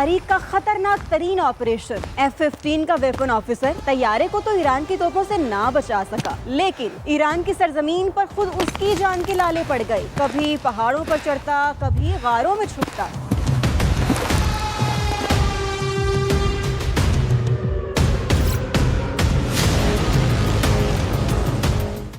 تاریخ کا خطرناک ترین آپریشن F-15 کا ویپن آفیسر طیارے کو تو ایران کی توپوں سے نہ بچا سکا، لیکن ایران کی سرزمین پر خود اس کی جان کے لالے پڑ گئے۔ کبھی پہاڑوں پر چڑھتا، کبھی غاروں میں چھپتا۔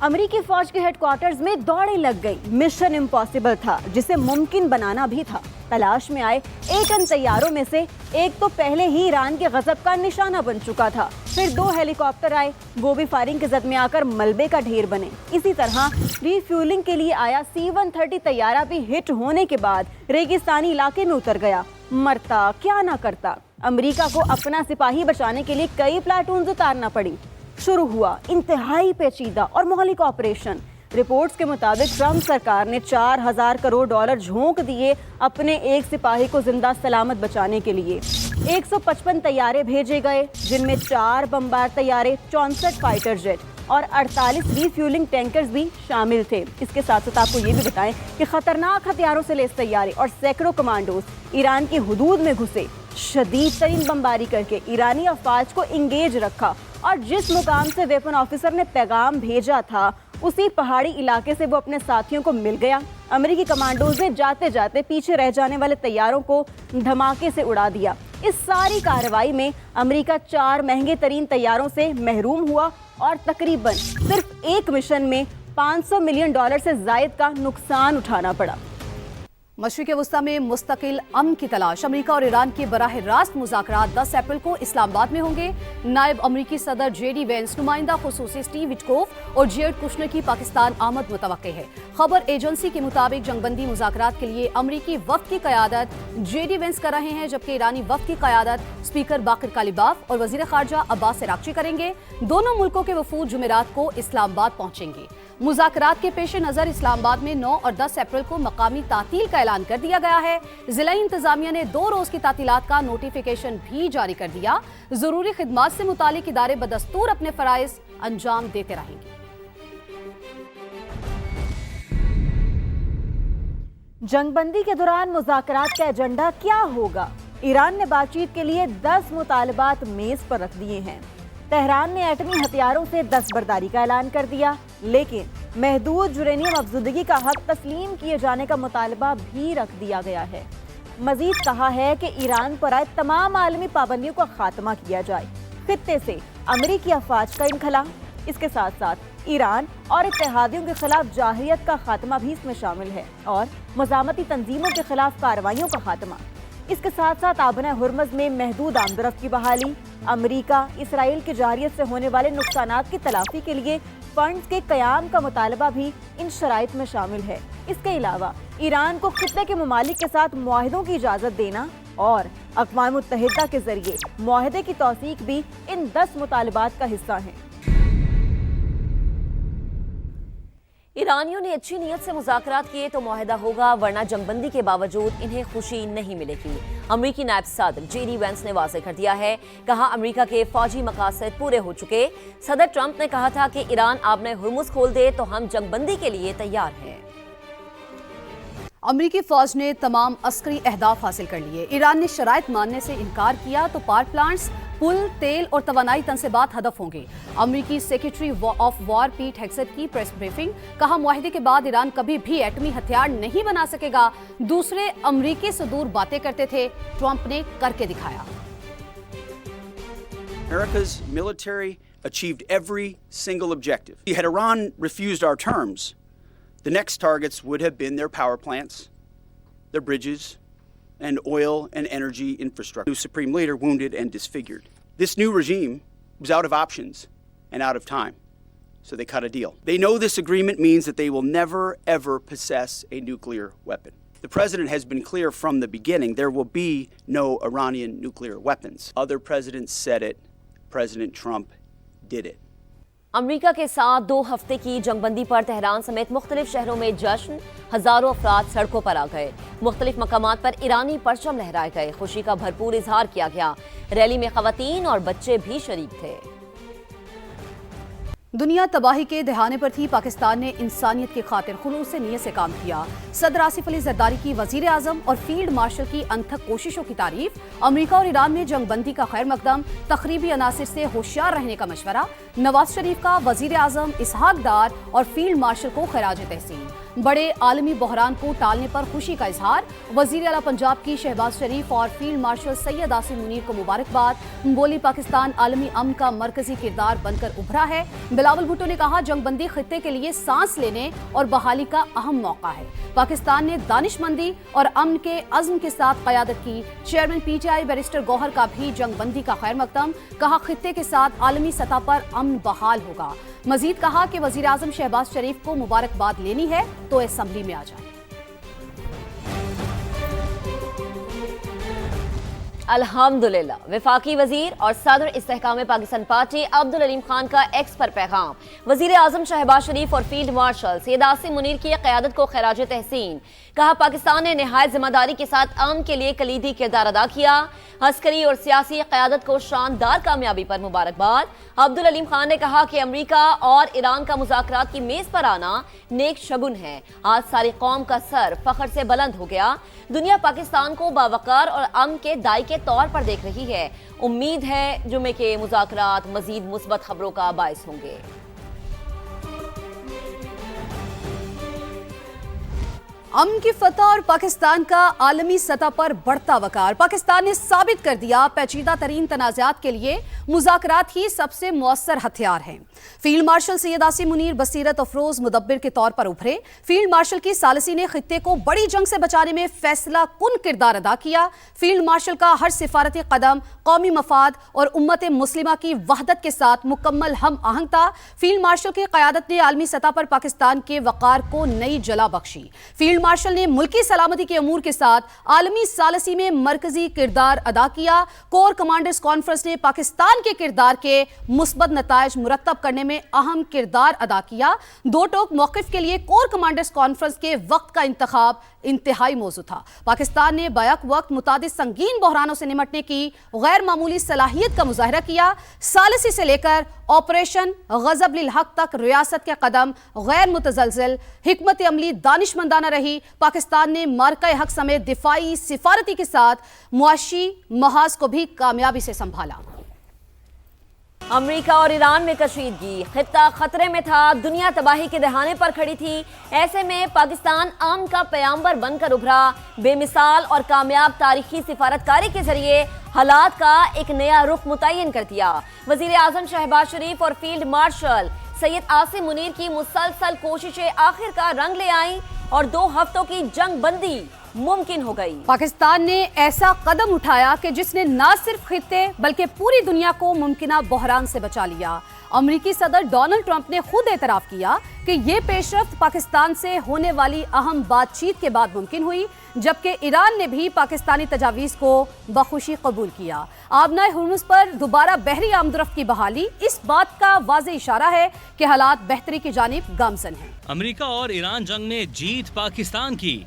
امریکی فوج کے ہیڈ کوارٹرز میں دوڑیں لگ گئی۔ مشن امپاسبل تھا جسے ممکن بنانا بھی تھا۔ تلاش میں آئے A-10 طیاروں میں سے ایک تو پہلے ہی ایران کے غضب کا نشانہ بن چکا تھا، پھر 2 ہیلی کاپٹر آئے، وہ بھی فائرنگ کی زد میں آ کر ملبے کا ڈھیر بنے۔ اسی طرح ری فیولنگ کے لیے آیا C-130 طیارہ بھی ہٹ ہونے کے بعد ریگستانی علاقے میں اتر گیا۔ مرتا کیا نہ کرتا، امریکہ کو اپنا سپاہی بچانے کے لیے کئی پلاٹونز اتارنا پڑی۔ شروع ہوا انتہائی پیچیدہ اور مہلک آپریشن۔ رپورٹس کے مطابق ٹرمپ سرکار نے $4000 کروڑ جھونک دیے اپنے ایک سپاہی کو زندہ سلامت بچانے کے لیے۔ 155 طیارے بھیجے گئے، جن میں 4 بمبار طیارے، 64 فائٹر جیٹ اور 48 ری فیولنگ ٹینکرز بھی شامل تھے۔ اس کے ساتھ ساتھ آپ کو یہ بھی بتائیں کہ خطرناک ہتھیاروں سے لیس طیارے اور سینکڑوں کمانڈوز ایران کی حدود میں گھسے، شدید ترین بمباری کر کے ایرانی افواج کو انگیج رکھا، اور جس مقام سے ویپن آفیسر نے پیغام بھیجا تھا اسی پہاڑی علاقے سے وہ اپنے ساتھیوں کو مل گیا۔ امریکی کمانڈوز نے جاتے جاتے پیچھے رہ جانے والے طیاروں کو دھماکے سے اڑا دیا۔ اس ساری کارروائی میں امریکہ 4 مہنگے ترین طیاروں سے محروم ہوا اور تقریباً صرف ایک مشن میں $500 ملین سے زائد کا نقصان اٹھانا پڑا۔ مشرق وسطی میں مستقل امن کی تلاش۔ امریکہ اور ایران کے براہ راست مذاکرات 10 اپریل کو اسلام آباد میں ہوں گے۔ نائب امریکی صدر JD وینس، نمائندہ خصوصی سٹیو وٹکوف اور جیرڈ کشنر کی پاکستان آمد متوقع ہے۔ خبر ایجنسی کے مطابق جنگ بندی مذاکرات کے لیے امریکی وفد کی قیادت JD وینس کر رہے ہیں، جبکہ ایرانی وفد کی قیادت اسپیکر باقر کالیباف اور وزیر خارجہ عباس عراقچی کریں گے۔ دونوں ملکوں کے وفود جمعرات کو اسلام آباد پہنچیں گے۔ مذاکرات کے پیش نظر اسلام آباد میں 9 اور 10 اپریل کو مقامی تعطیل کا اعلان کر دیا گیا ہے۔ ضلعی انتظامیہ نے 2 روز کی تعطیلات کا نوٹیفیکیشن بھی جاری کر دیا۔ ضروری خدمات سے متعلق ادارے بدستور اپنے فرائض انجام دیتے رہیں گے۔ جنگ بندی کے دوران مذاکرات کا ایجنڈا کیا ہوگا؟ ایران نے بات چیت کے لیے 10 مطالبات میز پر رکھ دیے ہیں۔ تہران نے ایٹمی ہتھیاروں سے دستبرداری کا اعلان کر دیا، لیکن محدود یورینیم افزودگی کا حق تسلیم کیے جانے کا مطالبہ بھی رکھ دیا گیا ہے۔ مزید کہا ہے کہ ایران پر عائد تمام عالمی پابندیوں کا خاتمہ کیا جائے۔ خطے سے امریکی افواج کا انخلا، اس کے ساتھ ساتھ ایران اور اتحادیوں کے خلاف جارحیت کا خاتمہ بھی اس میں شامل ہے، اور مزاحمتی تنظیموں کے خلاف کارروائیوں کا خاتمہ۔ اس کے ساتھ ساتھ آبنہ ہرمز میں محدود آمدرفت کی بحالی، امریکہ اسرائیل کی جارحیت سے ہونے والے نقصانات کی تلافی کے لیے فنڈز کے قیام کا مطالبہ بھی ان شرائط میں شامل ہے۔ اس کے علاوہ ایران کو خطے کے ممالک کے ساتھ معاہدوں کی اجازت دینا اور اقوام متحدہ کے ذریعے معاہدے کی توثیق بھی ان 10 مطالبات کا حصہ ہیں۔ ایرانیوں نے اچھی نیت سے مذاکرات کیے تو معاہدہ ہوگا، ورنہ جنگ بندی کے باوجود انہیں خوشی نہیں ملے گی۔ امریکی نائب صدر JD وینس نے واضح کر دیا ہے، کہا امریکہ کے فوجی مقاصد پورے ہو چکے۔ صدر ٹرمپ نے کہا تھا کہ ایران آبنہ ہرمز کھول دے تو ہم جنگ بندی کے لیے تیار ہیں۔ امریکی فوج نے تمام عسکری اہداف حاصل کر لیے۔ ایران نے شرائط ماننے سے انکار کیا تو پاور پلانٹس، پل، تیل اور توانائی تنصیبات ہدف ہوں گے۔ امریکی سیکریٹری آف وار پیٹ ہیگسٹ کی پریس بریفنگ، کہا معاہدے کے بعد ایران کبھی بھی ایٹمی ہتھیار نہیں بنا سکے گا۔ دوسرے امریکی سے دور باتیں کرتے تھے، ٹرمپ نے کر کے دکھایا۔ America's military achieved every single objective. Had Iran refused our terms, the next targets would have been their power plants, their bridges, and oil and energy infrastructure. New supreme leader wounded and disfigured. This new regime was out of options and out of time, so they cut a deal. They know this agreement means that they will never, ever possess a nuclear weapon. The president has been clear from the beginning there will be no Iranian nuclear weapons. Other presidents said it. President Trump did it. امریکہ کے ساتھ 2 ہفتے کی جنگ بندی پر Tehran سمیت مختلف شہروں میں جشن، ہزاروں افراد سڑکوں پر آ گئے۔ مختلف مقامات پر ایرانی پرچم لہرائے گئے، خوشی کا بھرپور اظہار کیا گیا۔ ریلی میں خواتین اور بچے بھی شریک تھے۔ दुनिया तबाही के दहाने पर थी, पाकिस्तान ने इंसानियत की खातिर खुलूस नीयत से काम किया। सदर आसिफ अली जरदारी की वजीर आजम और फील्ड मार्शल की अनथक कोशिशों की तारीफ। अमेरिका और ईरान में जंग बंदी का खैर मकदम, तखरीबी अनासिर से होशियार रहने का मशवरा। नवाज शरीफ का वजीर आजम इसहाक डार और फील्ड मार्शल को खराज तहसीन। बड़े आलमी बहरान को टालने पर खुशी का इजहार। वजीर आला पंजाब की शहबाज शरीफ और फील्ड मार्शल सैयद आसिम मुनीर को मुबारकबाद। बोली पाकिस्तान आलमी अमन का मरकजी किरदार बनकर उभरा है। बिलावल भुट्टो ने कहा जंगबंदी खित्ते के लिए सांस लेने और बहाली का अहम मौका है। पाकिस्तान ने दानिशमंदी और अमन के अज़्म के साथ क़यादत की। चेयरमैन पीटीआई बैरिस्टर गौहर का भी जंगबंदी का खैर मकदम, कहा खित्ते के साथ आलमी सतह पर अमन बहाल होगा। मजीद कहा कि वजीर आजम शहबाज शरीफ को मुबारकबाद लेनी है तो असेंबली में आ जाए। अल्हम्दुलिल्लाह, वफाकी वजीर और सदर इस्तेहकाम पाकिस्तान पार्टी अब्दुल अलीम खान का एक्स पर पैगाम। वजीर आजम शहबाज शरीफ और फील्ड मार्शल सैयद आसिम मुनीर की क़यादत को खैराज तहसीन। कहा पाकिस्तान ने निहायत जिम्मेदारी के साथ अमन के लिए कलीदी किरदार अदा किया। अस्करी और सियासी क़यादत को शानदार कामयाबी पर मुबारकबाद। अब्दुल अलीम खान ने कहा कि अमरीका और ईरान का मुज़ाकरात की मेज़ पर आना नेक शगुन है। आज सारी कौम का सर फख्र से बुलंद हो गया। दुनिया पाकिस्तान को बावकार और अमन के दाई के तौर पर देख रही है। उम्मीद है जुमे के मुज़ाकरात मज़ीद मुस्बत खबरों का बाइस होंगे। अमन की फतह और पाकिस्तान का आलमी सतह पर बढ़ता वकार। पाकिस्तान ने साबित कर दिया पेचीदा तरीन तनाज़ात के लिए मुज़ाकरात ही सबसे मौसर हथियार हैं। फील्ड मार्शल सैयद आसिम मुनीर बसीरत अफरोज मुदब्बिर के तौर पर उभरे। फील्ड मार्शल की सालसी ने खित्ते को बड़ी जंग से बचाने में फैसला कुन किरदार अदा किया। फील्ड मार्शल का हर सिफारती कदम कौमी मफाद और उम्मत मुस्लिमा की वहदत के साथ मुकम्मल हम आहंग था। फील्ड मार्शल की क़यादत ने आलमी सतह पर पाकिस्तान के वक़ार को नई जला बख्शी। फील्ड मार्शल ने मुल्की सलामती के अमूर के साथ आलमी सालसी में मरकजी किरदार अदा किया। कोर कमांडर्स कॉन्फ्रेंस ने पाकिस्तान के किरदार के मुस्बत नताइज मुरत्तब करने में अहम किरदार अदा किया। दो टोक मौक़िफ़ के लिए कोर कमांडर्स कॉन्फ्रेंस के वक्त का इंतखाब इंतहाई मौजू था। पाकिस्तान ने बैक वक्त मुतादिद संगीन बहरानों से निमटने की गैर मामूली सलाहियत का मुजाहरा किया। सालसी से लेकर ऑपरेशन गज़ब लिल हक तक रियासत के कदम गैर मुतज़लज़िल, हिकमत अमली दानिशमंदाना रही। पाकिस्तान ने मार्का हक समेत दिफाई सिफारती के साथ मुआशी महाज को भी कामयाबी से संभाला। अमेरिका और ईरान में कशीदगी, खित्ता खतरे में था, दुनिया तबाही के दहाने पर खड़ी थी। ऐसे में पाकिस्तान अमन का पैगंबर बनकर उभरा। बेमिसाल और कामयाब तारीखी सिफारतकारी के जरिए हालात का एक नया रुख मुतय्यन कर दिया। वजीर आजम शहबाज शरीफ और फील्ड मार्शल सैयद आसिम मुनीर की मुसलसल कोशिशें आखिरकार रंग ले आईं और 2 हफ्तों की जंग बंदी मुमकिन हो गई। पाकिस्तान ने ऐसा कदम उठाया कि जिसने न सिर्फ खित्ते बल्कि पूरी दुनिया को मुमकिना बहरान से बचा लिया। अमेरिकी सदर डोनाल्ड ट्रंप ने खुद एतराफ किया कि ये पेशरफ्त पाकिस्तान से होने वाली अहम बातचीत के बाद मुमकिन हुई, जबकि ईरान ने भी पाकिस्तानी तजावीज़ को बखुशी कबूल किया। आबनाए हुर्मुज़ पर दोबारा बहरी आमदरफ्त की बहाली इस बात का वाज़ेह इशारा है कि हालात बेहतरी की जानिब गामज़न हैं। अमेरिका और ईरान जंग में जीत पाकिस्तान की।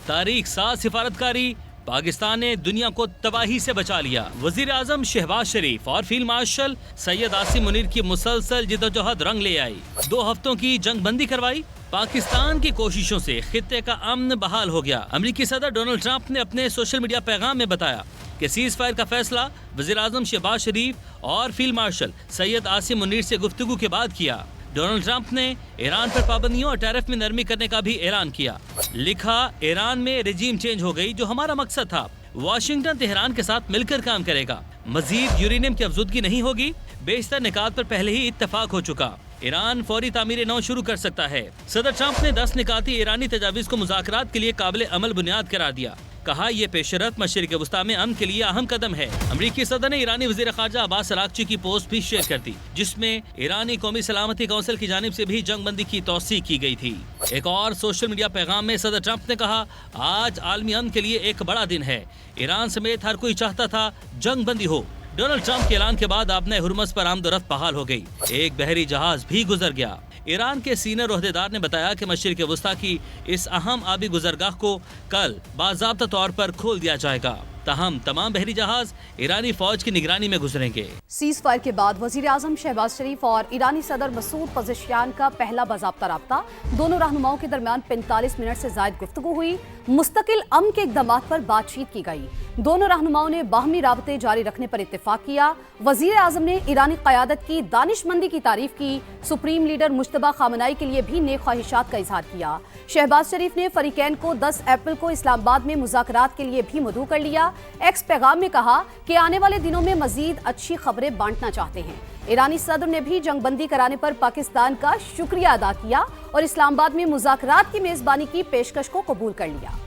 तारीख 7 सिफारतकारी, पाकिस्तान ने दुनिया को तबाही से बचा लिया। वजीर आजम शहबाज शरीफ और फील्ड मार्शल सैयद आसिम मुनीर की मुसलसल जिद्दोजहद रंग ले आई। 2 हफ्तों की जंग बंदी करवाई। पाकिस्तान की कोशिशों से खित्ते का अमन बहाल हो गया। अमेरिकी सदर डोनाल्ड ट्रंप ने अपने सोशल मीडिया पैगाम में बताया कि सीज फायर का फैसला वजीर आजम शहबाज शरीफ और फील्ड मार्शल सैयद आसिम मुनीर से गुफ्तगू के बाद किया। डोनाल्ड ट्रंप ने ईरान पर पाबंदियों और टैरिफ में नरमी करने का भी ऐलान किया। लिखा, ईरान में रेजीम चेंज हो गई जो हमारा मकसद था। वाशिंगटन तेहरान के साथ मिलकर काम करेगा। मजीद यूरेनियम की अफजुदगी नहीं होगी। बेशतर निकात पर पहले ही इत्तफाक हो चुका। ईरान फौरी तामीर नौ शुरू कर सकता है। सदर ट्रंप ने 10 निकाती ईरानी तजावीज़ को मुज़ाकरात के लिए काबिल अमल बुनियाद करार दिया। कहा यह पेशरत मशरिक़ वस्ता में अमन के लिए अहम कदम है। अमरीकी सदर ने ईरानी वज़ीर ख़ारजा अब्बास अराग़ची की पोस्ट भी शेयर कर दी, जिसमें ईरानी कौमी सलामती कौंसिल की जानिब से भी जंग बंदी की तौसीक़ की गई थी। एक और सोशल मीडिया पैगाम में सदर ट्रंप ने कहा, आज आलमी अमन के लिए एक बड़ा दिन है। ईरान समेत हर कोई चाहता था जंग बंदी हो। डोनाल्ड ट्रंप के ऐलान के बाद आबनाए हुर्मुज़ पर आमदोरफ्त बहाल हो गई। एक बहरी जहाज भी गुजर गया। ईरान के सीनियर ओहदेदार ने बताया कि मशरिक़ वस्ता की इस अहम आबी गुजरगाह को कल बाज़ाब्ता तौर पर खोल दिया जाएगा। ताहम तमाम बहरी जहाज ईरानी फौज की निगरानी में गुजरेंगे। सीज फायर के बाद वजीर आजम शहबाज शरीफ और ईरानी सदर मसूद पज़ेश्कियान का पहला बाज़ाब्ता राब्ता। दोनों रहनुमाओं के दरमियान 45 मिनट से ज़ायद गुफ्तगू हुई। मुस्तकिल अमन के इक़दामात पर बातचीत की गई। दोनों रहनुमाओं ने बाहमी राबते जारी रखने पर इत्तेफाक किया। वजीर आजम ने ईरानी क़यादत की दानिशमंदी की तारीफ की। सुप्रीम लीडर मुश्तबा खामनाई के लिए भी नेक ख्वाहिशात का इजहार किया। शहबाज शरीफ ने फरीकैन को 10 अप्रैल को इस्लामाबाद में मुज़ाकरात के लिए भी मदऊ कर लिया। एक्स पैगाम में कहा कि आने वाले दिनों में मजीद अच्छी खबरें बांटना चाहते हैं। ईरानी सदर ने भी जंगबंदी कराने पर पाकिस्तान का शुक्रिया अदा किया और इस्लामाबाद में मुज़ाकरात की मेजबानी की पेशकश को कबूल कर लिया।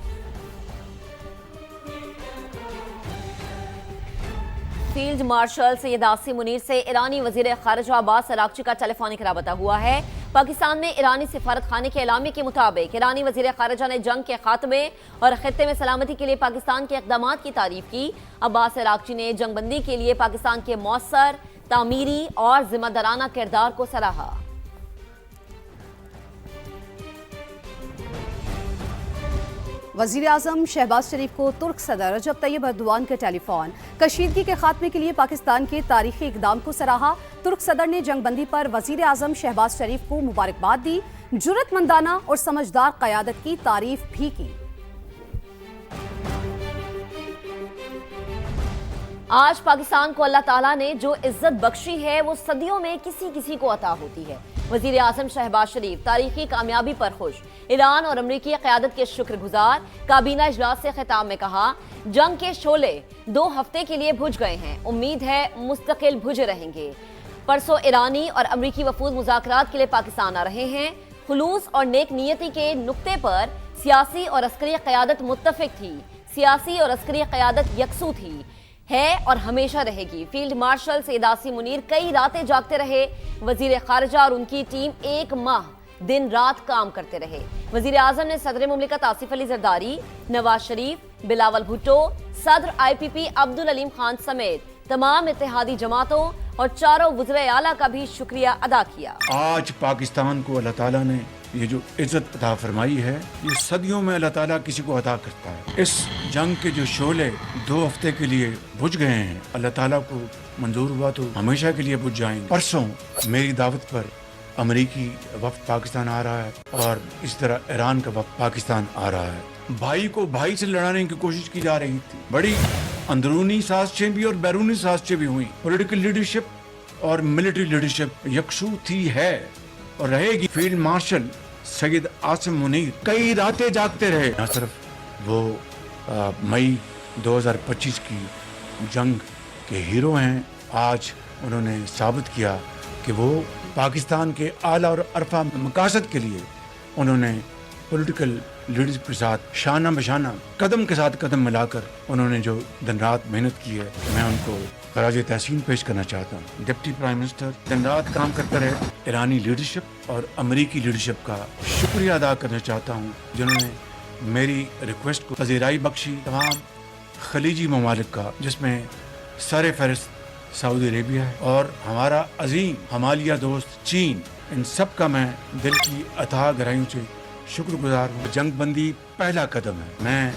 फील्ड मार्शल सैयद आसिम मुनीर से ईरानी वजीर खारिजा अब्बास अरागची का टेलीफोनिक राबता हुआ है। पाकिस्तान में ईरानी सिफारत खाने के एलामे के मुताबिक ईरानी वजीर खारिजा ने जंग के खात्मे और खित्ते में सलामती के लिए पाकिस्तान के इक़दामात की तारीफ की। अब्बास अरागची ने जंगबंदी के लिए पाकिस्तान के मौसर, तामीरी और जिम्मेदाराना किरदार को सराहा। वज़ीर आज़म शहबाज शरीफ को तुर्क सदर रजब तैयब अर्दोआन का टेलीफोन। कशीदगी के खात्मे के लिए पाकिस्तान के तारीखी इक़दाम को सराहा। तुर्क सदर ने जंगबंदी पर वज़ीर आज़म शहबाज शरीफ को मुबारकबाद दी। जुर्रतमंदाना और समझदार क़यादत की तारीफ भी की। आज पाकिस्तान को अल्लाह ताला ने जो इज्जत बख्शी है वो सदियों में किसी किसी को अता होती है। वजीर आज़म शहबाज शरीफ तारीखी कामयाबी पर खुश। ईरान और अमरीकी क़यादत के शुक्रगुजार। काबीना इजलास से खिताब में कहा, जंग के शोले 2 हफ्ते के लिए बुझ गए हैं, उम्मीद है मुस्तकिल बुझे रहेंगे। परसों ईरानी और अमरीकी वफूद मुज़ाकरात के लिए पाकिस्तान आ रहे हैं। खुलूस और नेक नियति के नुक्ते पर सियासी और अस्करी क़यादत मुत्तफिक थी। सियासी और अस्करी क़यादत यकसू थी, है और हमेशा रहेगी। फील्ड मार्शल सैयद आसिम मुनीर कई रातें जागते रहे। वजीर खारिजा और उनकी टीम 1 माह दिन रात काम करते रहे। वजीर आजम ने सदर मुमलिकत आसिफ अली जरदारी, नवाज शरीफ, बिलावल भुट्टो, सदर IPP अब्दुल अलीम खान समेत तमाम इत्तेहादी जमातों और चारों वज़ीर आला का भी शुक्रिया अदा किया। आज पाकिस्तान को अल्लाह ताला ने ये जो इज्जत अता फरमाई है, ये सदियों में अल्लाह ताला किसी को अता करता है। इस जंग के जो शोले 2 हफ्ते के लिए बुझ गए हैं, अल्लाह ताला को मंजूर हुआ तो हमेशा के लिए बुझ जाएंगे। परसों मेरी दावत पर अमेरिकी वफ्द पाकिस्तान आ रहा है और इस तरह ईरान का वफ्द पाकिस्तान आ रहा है। भाई को भाई से लड़ाने की कोशिश की जा रही थी। बड़ी अंदरूनी साजिशें भी और बैरूनी साजिशें भी हुई। पॉलिटिकल लीडरशिप और मिलिट्री लीडरशिप यकसू थी, है और रहेगी। फील्ड मार्शल सैयद आसिम मुनीर कई रातें जागते रहे। न सिर्फ वो मई 2025 की जंग के हीरो हैं, आज उन्होंने साबित किया कि वो पाकिस्तान के आला और अरफा मकासद के लिए उन्होंने पॉलिटिकल लीडर्स के साथ शाना बशाना कदम के साथ कदम मिलाकर उन्होंने जो दिन रात मेहनत की है, मैं उनको खराज तहसीन पेश करना चाहता हूँ। डिप्टी प्राइम मिनिस्टर दिन रात काम करते रहे। ईरानी लीडरशिप और अमेरिकी लीडरशिप का शुक्रिया अदा करना चाहता हूँ जिन्होंने मेरी रिक्वेस्ट को पजीराई बख्शी। तमाम खलीजी ममालिक का, जिसमें सर फहरिस्त सऊदी अरेबिया है और हमारा अजीम हमालिया दोस्त चीन, इन सब का मैं दिल की अथाह गहराइयों से शुक्रगुजार हूँ। जंगबंदी पहला कदम है। मैं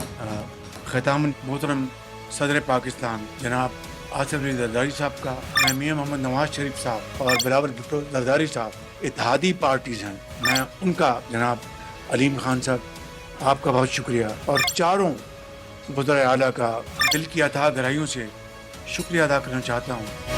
ख़ितामन मोहतरम सदर पाकिस्तान जनाब आसिफ अली जरदारी साहब का, मैं मियां मोहम्मद नवाज शरीफ साहब और बिलावल भुट्टो जरदारी साहब इत्तेहादी पार्टीज हैं, मैं उनका जनाब अलीम खान साहब आपका बहुत शुक्रिया और चारों वज़ीर आला का दिल की अथाह गहराइयों से शुक्रिया अदा करना चाहता हूँ।